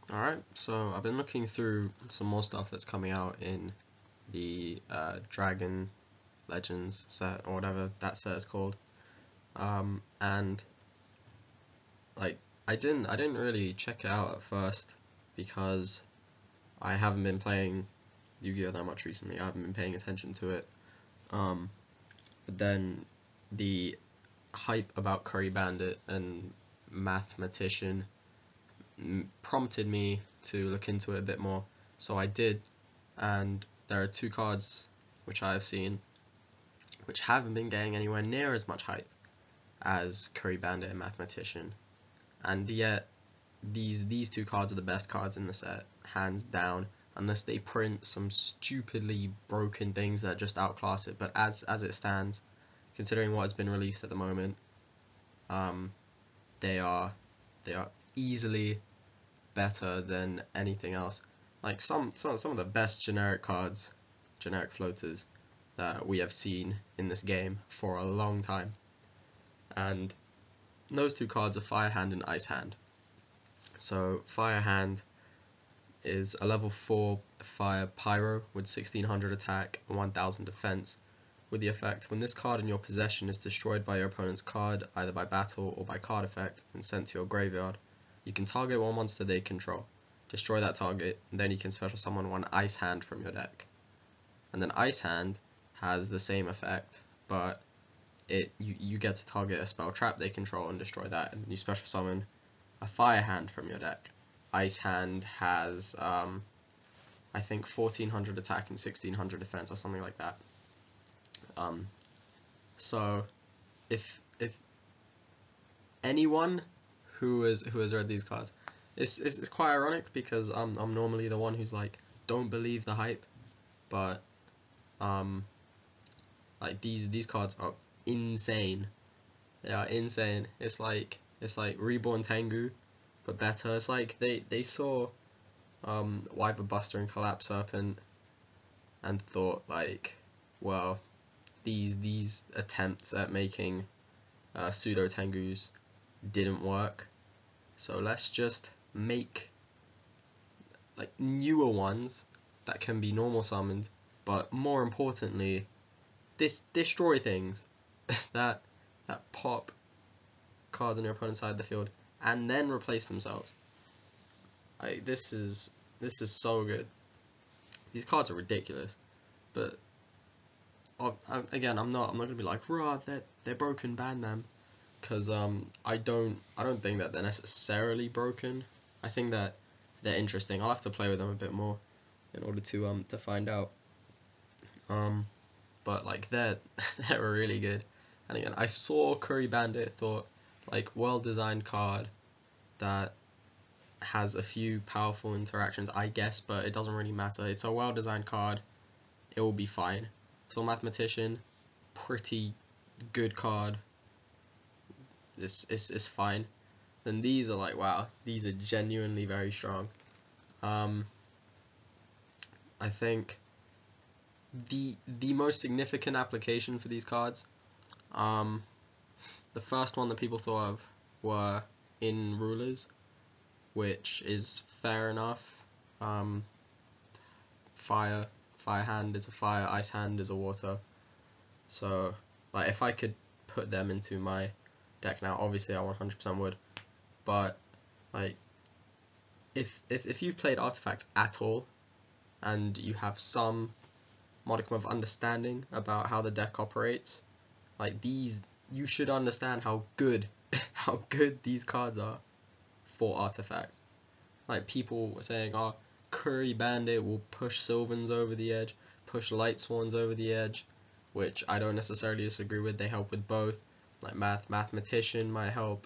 Alright, so I've been looking through some more stuff that's coming out in the Dragon Legends set, or whatever that set is called. And like I didn't really check it out at first because I haven't been playing Yu-Gi-Oh that much recently. I haven't been paying attention to it. Um, but then the hype about Curry Bandit and Mathematician prompted me to look into it a bit more. So I did, and there are two cards which I have seen which haven't been getting anywhere near as much hype as Curry Bandit and Mathematician, and yet these two cards are the best cards in the set, hands down, unless they print some stupidly broken things that just outclass it. But as it stands, considering what has been released at the moment, um, they are they are easily better than anything else. Like some of the best generic cards, generic floaters that we have seen in this game for a long time. And those two cards are Fire Hand and Ice Hand. So Fire Hand is a level 4 Fire Pyro with 1600 attack and 1000 defense, with the effect when this card in your possession is destroyed by your opponent's card, either by battle or by card effect, and sent to your graveyard, you can target one monster they control, destroy that target, and then you can special summon one Ice Hand from your deck. And then Ice Hand has the same effect, but you get to target a spell trap they control and destroy that, and you special summon a Fire Hand from your deck. Ice Hand has I think 1400 attack and 1600 defense or something like that. So if anyone who has read these cards, it's quite ironic because I'm normally the one who's like, don't believe the hype, but like these cards are insane. They are insane. It's like Reborn Tengu, but better. It's like they saw Wyver Buster and Collapse Serpent and thought like, well, these attempts at making pseudo Tengus didn't work, so let's just make like newer ones that can be normal summoned, but more importantly, destroy things that pop cards on your opponent's side of the field and then replace themselves. Like this is so good. These cards are ridiculous, but again, I'm not gonna be like, rah, they're broken, ban them, because I don't think that they're necessarily broken. I think that they're interesting. I'll have to play with them a bit more in order to find out. But like they're really good. And again, I saw Curry Bandit, thought like well designed card that has a few powerful interactions, I guess, but it doesn't really matter. It's a well designed card. It will be fine. So Mathematician, pretty good card. This is fine. Then these are like, wow, these are genuinely very strong. I think the most significant application for these cards, the first one that people thought of were in rulers, which is fair enough. Fire hand is a fire, ice hand is a water. So like if I could put them into my deck now, obviously I 100% would. But like if you've played artifacts at all and you have some modicum of understanding about how the deck operates, like these, you should understand how good how good these cards are for artifacts. Like people were saying, oh, Curry Bandit will push Sylvans over the edge, push Light Swans over the edge, which I don't necessarily disagree with. They help with both. Like Mathematician might help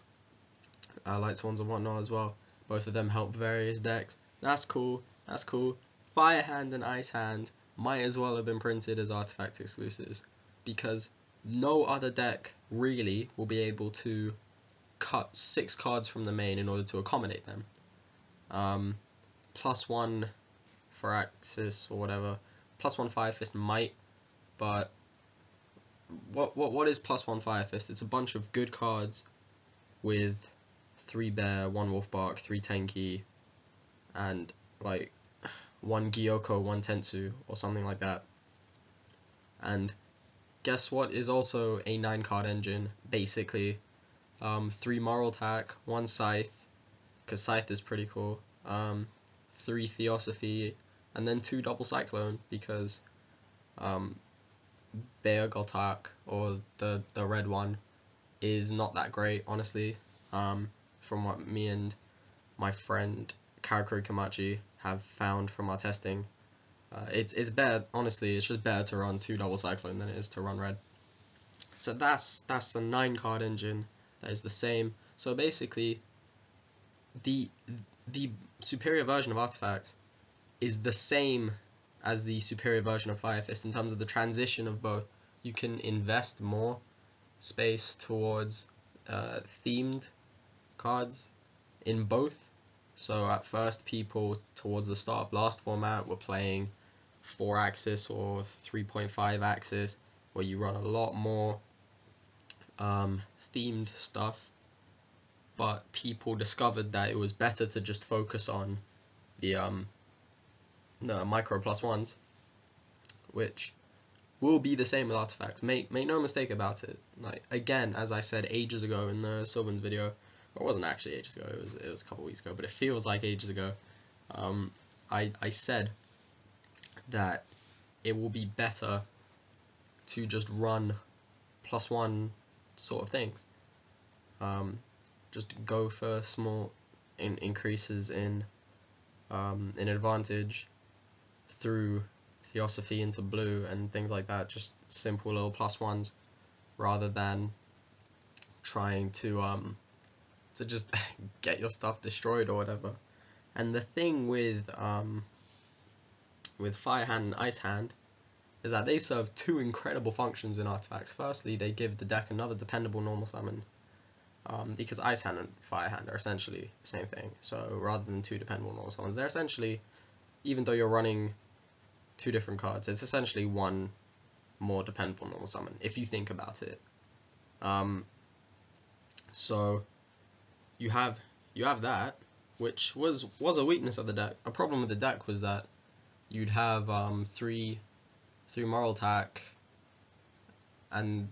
Light Swans and whatnot as well. Both of them help various decks. That's cool. That's cool. Fire Hand and Ice Hand might as well have been printed as artifact exclusives, because no other deck really will be able to cut 6 cards from the main in order to accommodate them. +1 for Axis or whatever. +1 Fire Fist might, but what is +1 Fire Fist? It's a bunch of good cards with 3 Bear, 1 Wolf Bark, 3 Tenki, and like one Gyoko, one Tensu, or something like that. And guess what is also a 9-card engine, basically? 3 Moral Attack, 1 Scythe, because Scythe is pretty cool, 3 Theosophy, and then 2 Double Cyclone, because Beogoltak, or the red one, is not that great, honestly, from what me and my friend Karakuri Kamachi have found from our testing. It's better, honestly, it's just better to run 2 Double Cyclone than it is to run red. So that's the 9-card engine that is the same. So basically, the superior version of Artifacts is the same as the superior version of Fire Fist in terms of the transition of both. You can invest more space towards themed cards in both. So at first, people towards the start of Blast format were playing 4-axis or 3.5 axis, where you run a lot more themed stuff, but people discovered that it was better to just focus on the micro plus ones, which will be the same with Artifacts. Make no mistake about it. Like, again, as I said ages ago in the Sylvan's video, or it wasn't actually ages ago, it was a couple weeks ago, but it feels like ages ago. I said that it will be better to just run +1 sort of things. Just go for small increases in advantage through Theosophy into blue and things like that. Just simple little +1s, rather than trying to just get your stuff destroyed or whatever. And the thing with Fire Hand and Ice Hand is that they serve 2 incredible functions in Artifacts. Firstly, they give the deck another dependable normal summon, because Ice Hand and Fire Hand are essentially the same thing. So rather than 2 dependable normal summons, they're essentially, even though you're running 2 different cards, it's essentially 1 more dependable normal summon, if you think about it. So you have that, which was a weakness of the deck. A problem with the deck was that you'd have 3 Moral Attack, and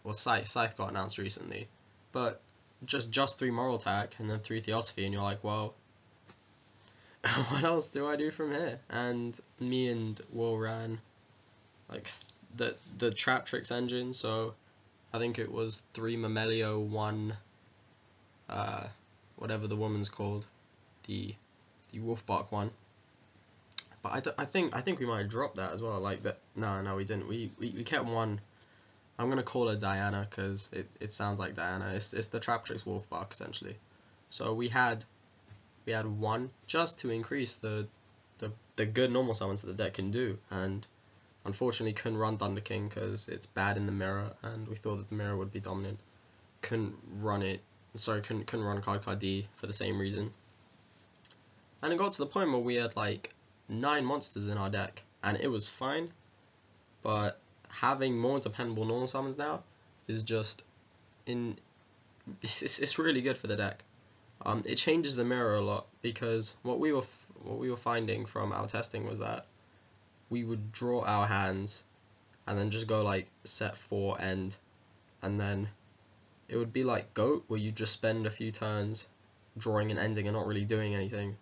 well, Scythe got announced recently, but just 3 Moral Attack and then 3 Theosophy, and you're like, well, what else do I do from here? And me and Will ran like the Trap Tricks engine, so I think it was 3 Mamelio, 1 whatever the woman's called, the Wolfbark one. But I think we might have dropped that as well. Like that. No, we didn't. We kept 1. I'm gonna call her Diana because it sounds like Diana. It's the Trap Tricks Wolfbark essentially. So we had 1 just to increase the good normal summons that the deck can do, and unfortunately couldn't run Thunder King because it's bad in the mirror, and we thought that the mirror would be dominant. Couldn't run Card D for the same reason. And it got to the point where we had like 9 monsters in our deck, and it was fine, but having more dependable normal summons now is just it's really good for the deck. It changes the mirror a lot, because what we were finding from our testing was that we would draw our hands and then just go like set 4 end, and then it would be like Goat, where you just spend a few turns drawing and ending and not really doing anything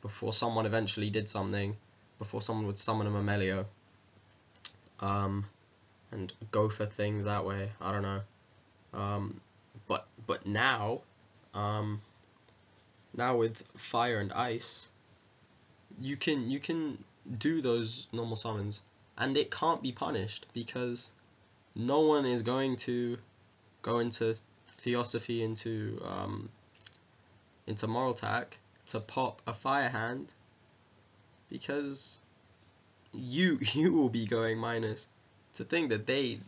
before someone eventually did something, before someone would summon a Mamelio, and go for things that way. I don't know. But now with Fire and Ice, you can do those normal summons, and it can't be punished, because no one is going to go into Theosophy into Moral Attack to pop a Fire Hand, because you will be going minus. To think that they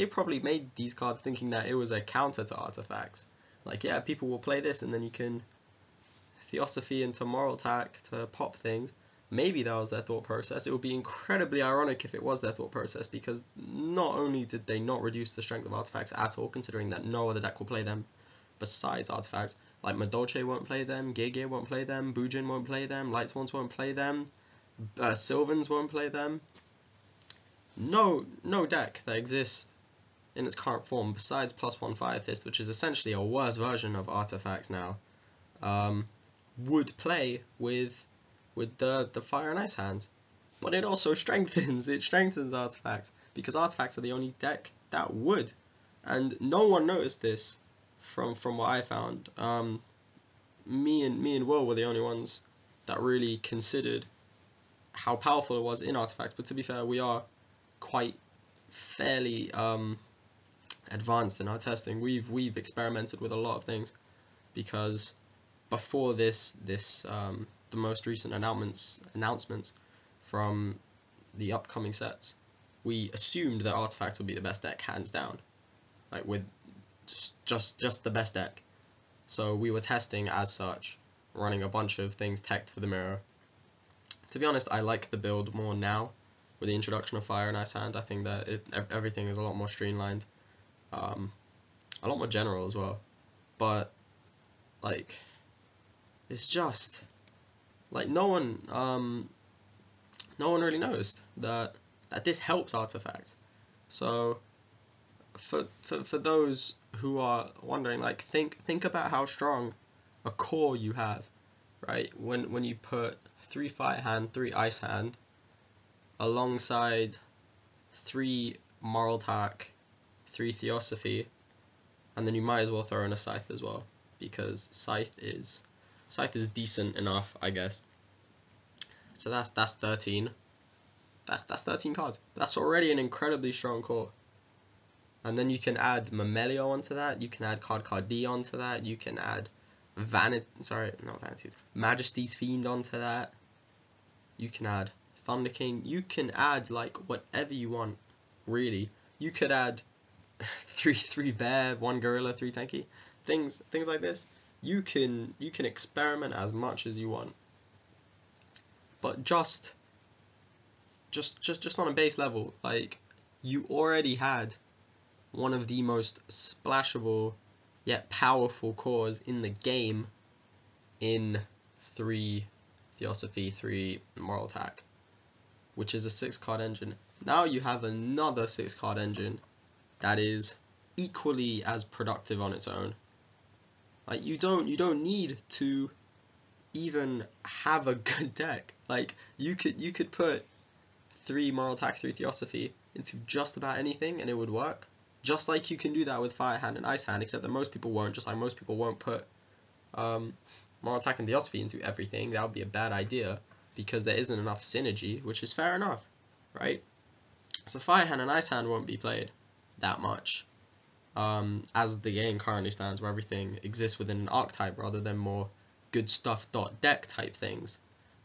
probably made these cards thinking that it was a counter to Artifacts. Like, yeah, people will play this and then you can Theosophy into Moral Attack to pop things. Maybe that was their thought process. It would be incredibly ironic if it was their thought process, because not only did they not reduce the strength of Artifacts at all, considering that no other deck will play them besides Artifacts, Like Madolche won't play them, Gege won't play them, Bujin won't play them, Lightsworns won't play them, Sylvans won't play them. No deck that exists in its current form besides +1 Fire Fist, which is essentially a worse version of Artifacts now, would play with the Fire and Ice hands. But it also strengthens Artifacts, because Artifacts are the only deck that would, and no one noticed this from what I found. Me and Will were the only ones that really considered how powerful it was in Artifacts. But to be fair, we are quite fairly advanced in our testing. We've experimented with a lot of things, because before the most recent announcements from the upcoming sets, we assumed that Artifacts would be the best deck, hands down, like with just the best deck. So we were testing as such, running a bunch of things teched for the mirror. To be honest, I like the build more now with the introduction of Fire and Ice Hand. I think that everything is a lot more streamlined, a lot more general as well. But like, it's just like no one really noticed that this helps Artifacts. So for those who are wondering, like, think about how strong a core you have, right? When you put 3 Fire Hand, 3 Ice Hand alongside 3 Moral Attack, 3 Theosophy, and then you might as well throw in a Scythe as well, because Scythe is decent enough, I guess. So that's 13. That's 13 cards. That's already an incredibly strong core. And then you can add Mamelio onto that. You can add Card D onto that. You can add Majesty's Fiend onto that. You can add Thunder King. You can add like whatever you want, really. You could add 3 Bear, 1 Gorilla, 3 Tanky. Things like this. You can experiment as much as you want. But just on a base level, like, you already had one of the most splashable yet powerful cores in the game in 3 Theosophy, 3 Moral Attack, which is a 6-card engine. Now you have another 6-card engine that is equally as productive on its own. Like, you don't need to even have a good deck. Like, you could put 3 Moral Attack, 3 Theosophy into just about anything and it would work. Just like you can do that with Fire Hand and Ice Hand, except that most people won't. Just like most people won't put Moral Attack and Theosophy into everything. That would be a bad idea, because there isn't enough synergy, which is fair enough, right? So Fire Hand and Ice Hand won't be played that much, as the game currently stands, where everything exists within an archetype rather than more good stuff .deck type things,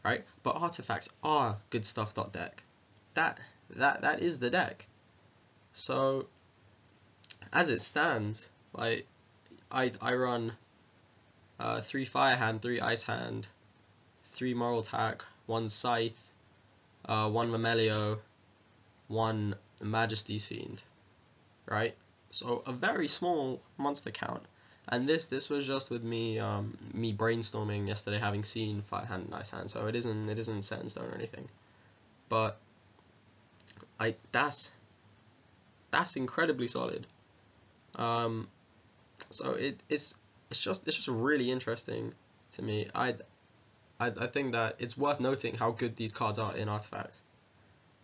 right? But Artifacts are good stuff .deck. That is the deck. So as it stands, like, I run 3 Fire Hand, 3 Ice Hand, 3 Moral Attack, 1 Scythe, 1 Mamelio, 1 Majesty's Fiend, right? So a very small monster count, and this was just with me me brainstorming yesterday, having seen Fire Hand and Ice Hand. So it isn't set in stone or anything, but that's incredibly solid. So it's just really interesting to me. I think that it's worth noting how good these cards are in Artifacts,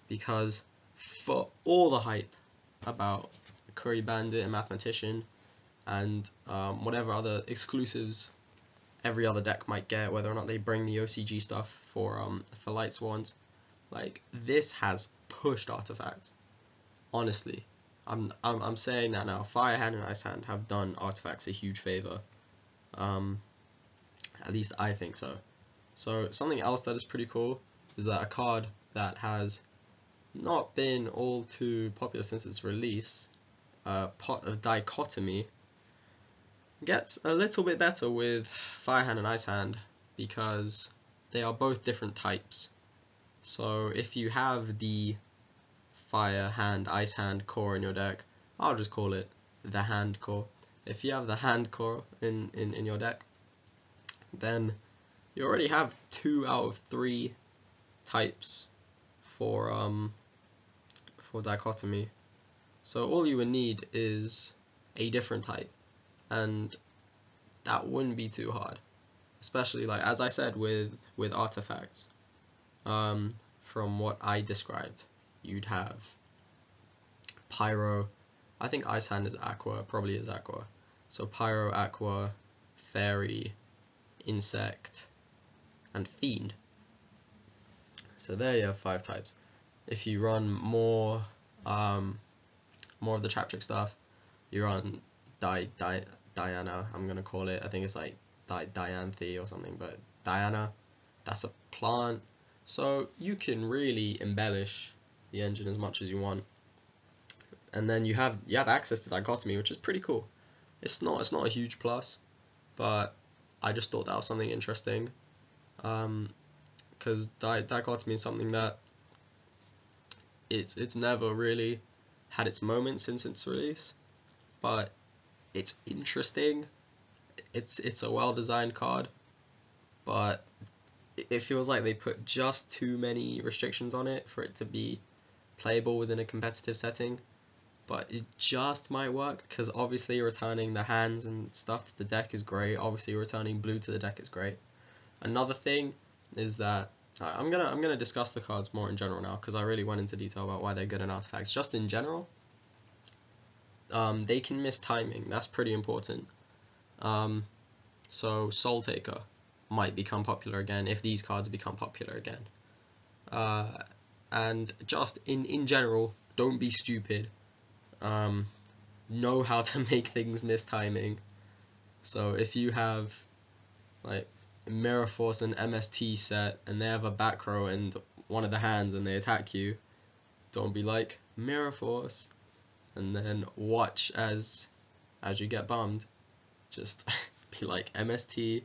because for all the hype about Curry Bandit and Mathematician and whatever other exclusives every other deck might get, whether or not they bring the OCG stuff for Lightsworns, like, this has pushed Artifacts. Honestly, I'm saying that now. Fire Hand and Ice Hand have done Artifacts a huge favor. At least I think so. So something else that is pretty cool is that a card that has not been all too popular since its release, Pot of Dichotomy, gets a little bit better with Fire Hand and Ice Hand, because they are both different types. So if you have the Fire Hand, Ice Hand core in your deck, I'll just call it the Hand core. If you have the Hand core in your deck, then you already have 2 out of 3 types for dichotomy. So all you would need is a different type, and that wouldn't be too hard. Especially, like, as I said, with artifacts. From what I described, you'd have Pyro. I think Ice Hand is Aqua, probably is Aqua. So Pyro, Aqua, Fairy, Insect, and Fiend. So there you have 5 types. If you run more of the trap trick stuff, you run Diana, I'm gonna call it. I think it's like Dianthe or something, but Diana, that's a plant. So you can really embellish the engine as much as you want. And then you have access to dichotomy, which is pretty cool. It's not a huge plus, but I just thought that was something interesting. Because dichotomy is something that it's never really had its moment since its release, but it's interesting. It's a well-designed card, but it feels like they put just too many restrictions on it for it to be playable within a competitive setting. But it just might work, because obviously returning the hands and stuff to the deck is great. Obviously returning blue to the deck is great. Another thing is that I'm gonna discuss the cards more in general now, because I really went into detail about why they're good in artifacts. Just in general, they can miss timing. That's pretty important. So Soul Taker might become popular again if these cards become popular again. And just in general, don't be stupid. Know how to make things miss timing. So if you have like Mirror Force and MST set, and they have a back row and one of the hands, and they attack you, don't be like Mirror Force, and then watch as you get bummed. Just be like MST,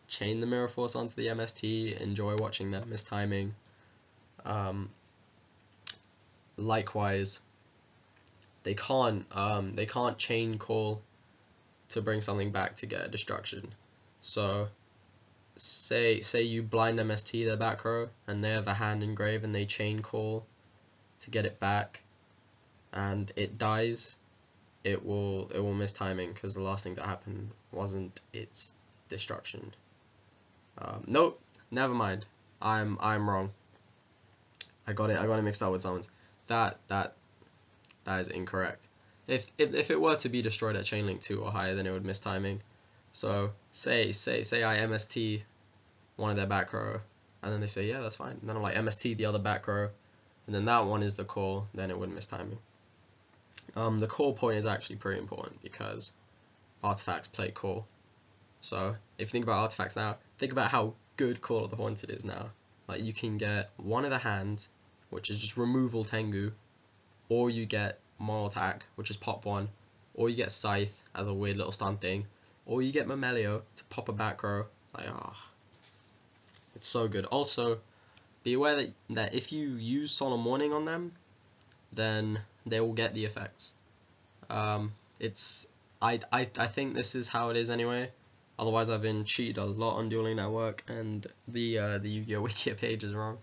chain the Mirror Force onto the MST, enjoy watching them miss timing. Likewise, they can't chain call to bring something back to get a destruction. So say you blind MST their back row, and they have a hand engrave, and they chain call to get it back, and it dies, it will miss timing, because the last thing that happened wasn't its destruction. Nope, never mind. I'm wrong. I got it mixed up with summons. That is incorrect. If it were to be destroyed at chain link 2 or higher, then it would miss timing. So say I MST one of their back row, and then they say, yeah, that's fine. And then I'm like MST the other back row, and then that one is the call, then it wouldn't miss timing. The call point is actually pretty important, because artifacts play call. So if you think about artifacts now, think about how good Call of the Haunted is now. Like, you can get one of the hands, which is just removal Tengu, or you get Moral Attack, which is pop 1, or you get Scythe as a weird little stun thing, or you get Mamelio to pop a back row. Like, it's so good. Also, be aware that if you use Solemn Warning on them, then they will get the effects. I think this is how it is anyway. Otherwise, I've been cheated a lot on Dueling Network, and the Yu-Gi-Oh! Wiki page is wrong.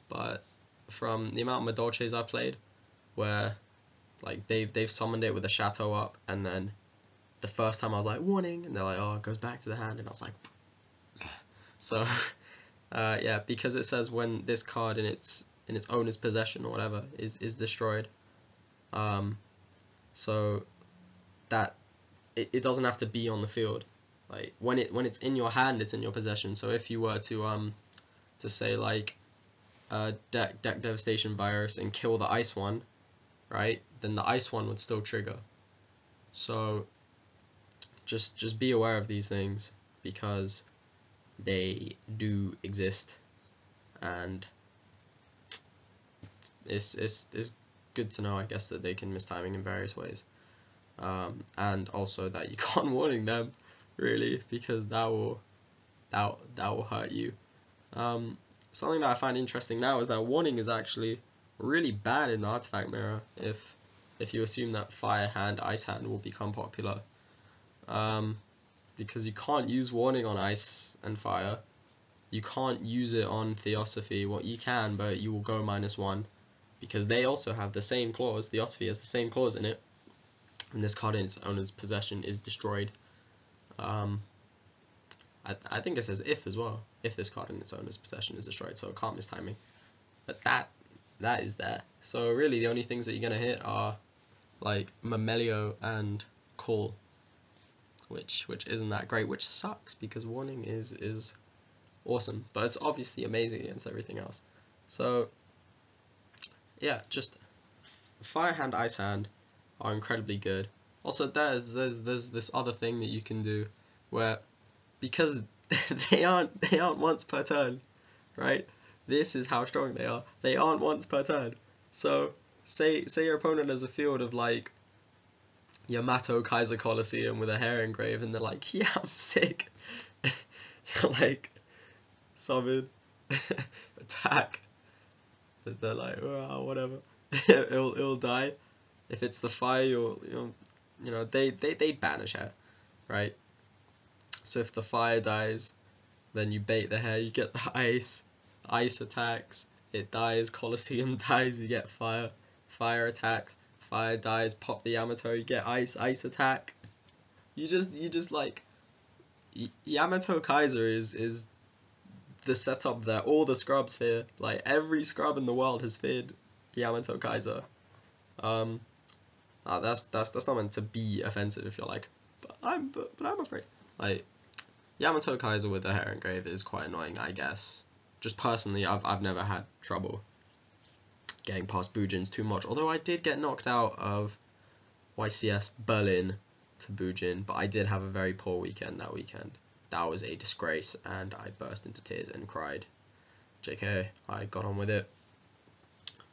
But from the amount of Madolches I've played, where like they've summoned it with a Chateau up, and then the first time I was like, warning, and they're like, oh, it goes back to the hand, and I was like, so yeah, because it says when this card in its owner's possession or whatever is destroyed, so that it doesn't have to be on the field. Like, when it's in your hand, it's in your possession. So if you were to say like deck devastation virus and kill the ice one, right, then the ice one would still trigger. So just be aware of these things, because they do exist, and it's good to know, I guess, that they can miss timing in various ways, and also that you can't warning them, really, because that will hurt you. Something that I find interesting now is that warning is actually really bad in the artifact mirror if you assume that fire hand, ice hand will become popular. because you can't use Warning on Ice and Fire. You can't use it on Theosophy. Well, you can, but you will go -1 because they also have the same clause. Theosophy has the same clause in it, and this card in its owner's possession is destroyed. I think it says if as well. If this card in its owner's possession is destroyed, so it can't miss timing. But that is there. So really, the only things that you're gonna hit are like Mamelio and Call, which isn't that great, which sucks because Warning is awesome, but it's obviously amazing against everything else. So yeah, just Fire Hand, Ice Hand are incredibly good. Also, there's this other thing that you can do where, because they aren't once per turn, right? This is how strong they are. They aren't once per turn. So say your opponent has a field of like Yamato Kaiser Coliseum with a hair engrave, and they're like, yeah, I'm sick. You're like, summon, attack. They're like, oh, whatever. it'll die. If it's the fire, you know they banish her, right? So if the fire dies, then you bait the hair, you get the ice. Ice attacks, it dies. Coliseum dies, you get fire. Fire attacks, fire dies. Pop the Yamato, you get ice. Ice attack. You just like Yamato Kaiser is the setup that all the scrubs fear. Like every scrub in the world has feared Yamato Kaiser. That's not meant to be offensive if you're like, but I'm afraid. Like Yamato Kaiser with the hair engrave is quite annoying, I guess. Just personally, I've never had trouble getting past Bujins too much. Although I did get knocked out of YCS Berlin to Bujin, but I did have a very poor weekend that weekend. That was a disgrace, and I burst into tears and cried. JK, I got on with it.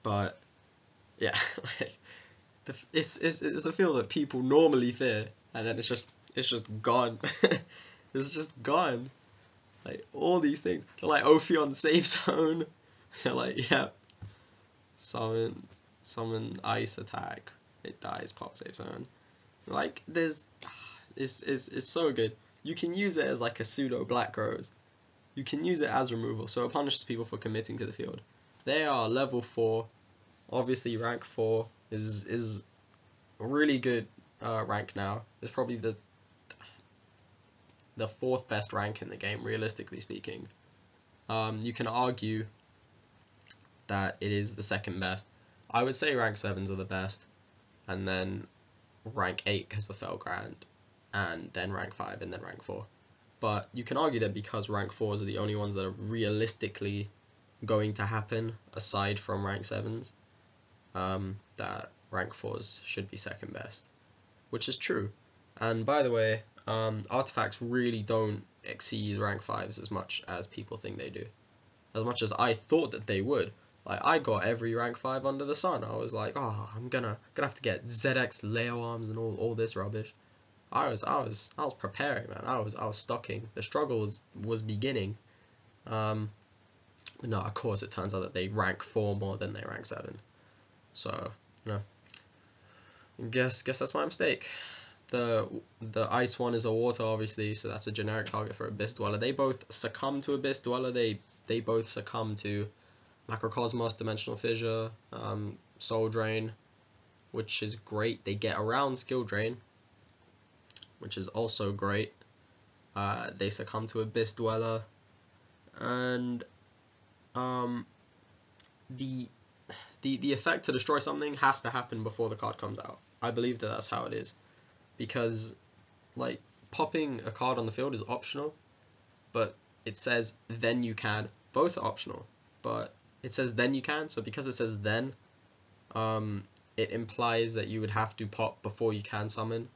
But yeah, like, it's a field that people normally fear, and then it's just gone. It's just gone. Like all these things, they're like Ophion safe zone. They're like, yeah, summon ice attack. It dies. Pop safe zone. Like it's so good. You can use it as like a pseudo Black Rose. You can use it as removal, so it punishes people for committing to the field. They are level 4. Obviously, rank 4 is a really good rank now. It's probably the 4th best rank in the game, realistically speaking. You can argue that it is the 2nd best. I would say rank 7s are the best, and then rank 8 because of Felgrand, and then rank 5, and then rank 4. But you can argue that because rank 4s are the only ones that are realistically going to happen, aside from rank 7s, that rank 4s should be 2nd best, which is true. And by the way, artifacts really don't exceed rank 5s as much as people think they do. As much as I thought that they would. Like, I got every rank 5 under the sun. I was like, oh, I'm gonna have to get ZX Leo arms and all this rubbish. I was preparing, man. I was stocking. The struggle was beginning. But no, of course it turns out that they rank 4 more than they rank 7. So, you know, guess that's my mistake. The ice one is a water, obviously, so that's a generic target for Abyss Dweller. They both succumb to Abyss Dweller. They both succumb to Macrocosmos, Dimensional Fissure, Soul Drain, which is great. They get around Skill Drain, which is also great. They succumb to Abyss Dweller, and the effect to destroy something has to happen before the card comes out. I believe that that's how it is, because like popping a card on the field is optional, but it says then you can. Both are optional, but it says then you can. So because it says then, it implies that you would have to pop before you can summon,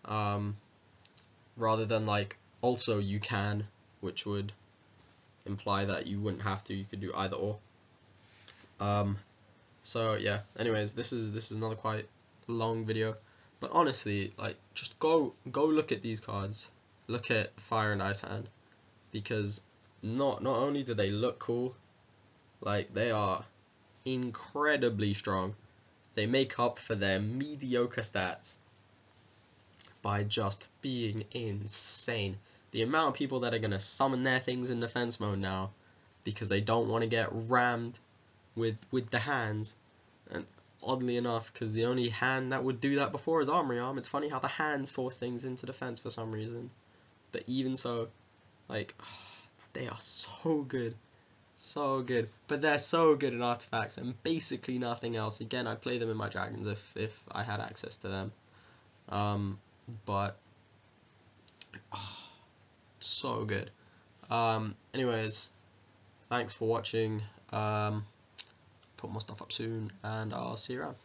rather than like also you can, which would imply that you wouldn't have to. You could do either or. So yeah. Anyways, this is another quite long video, but honestly, like, just go look at these cards. Look at Fire and Ice Hand, because not only do they look cool, like, they are incredibly strong. They make up for their mediocre stats by just being insane. The amount of people that are going to summon their things in defense mode now because they don't want to get rammed with the hands. And oddly enough, because the only hand that would do that before is Armory Arm, it's funny how the hands force things into defense for some reason. But even so, like, they are so good. So good. But they're so good in artifacts and basically nothing else. Again, I'd play them in my dragons if I had access to them. But so good. Anyways, thanks for watching. Put more stuff up soon, and I'll see you around.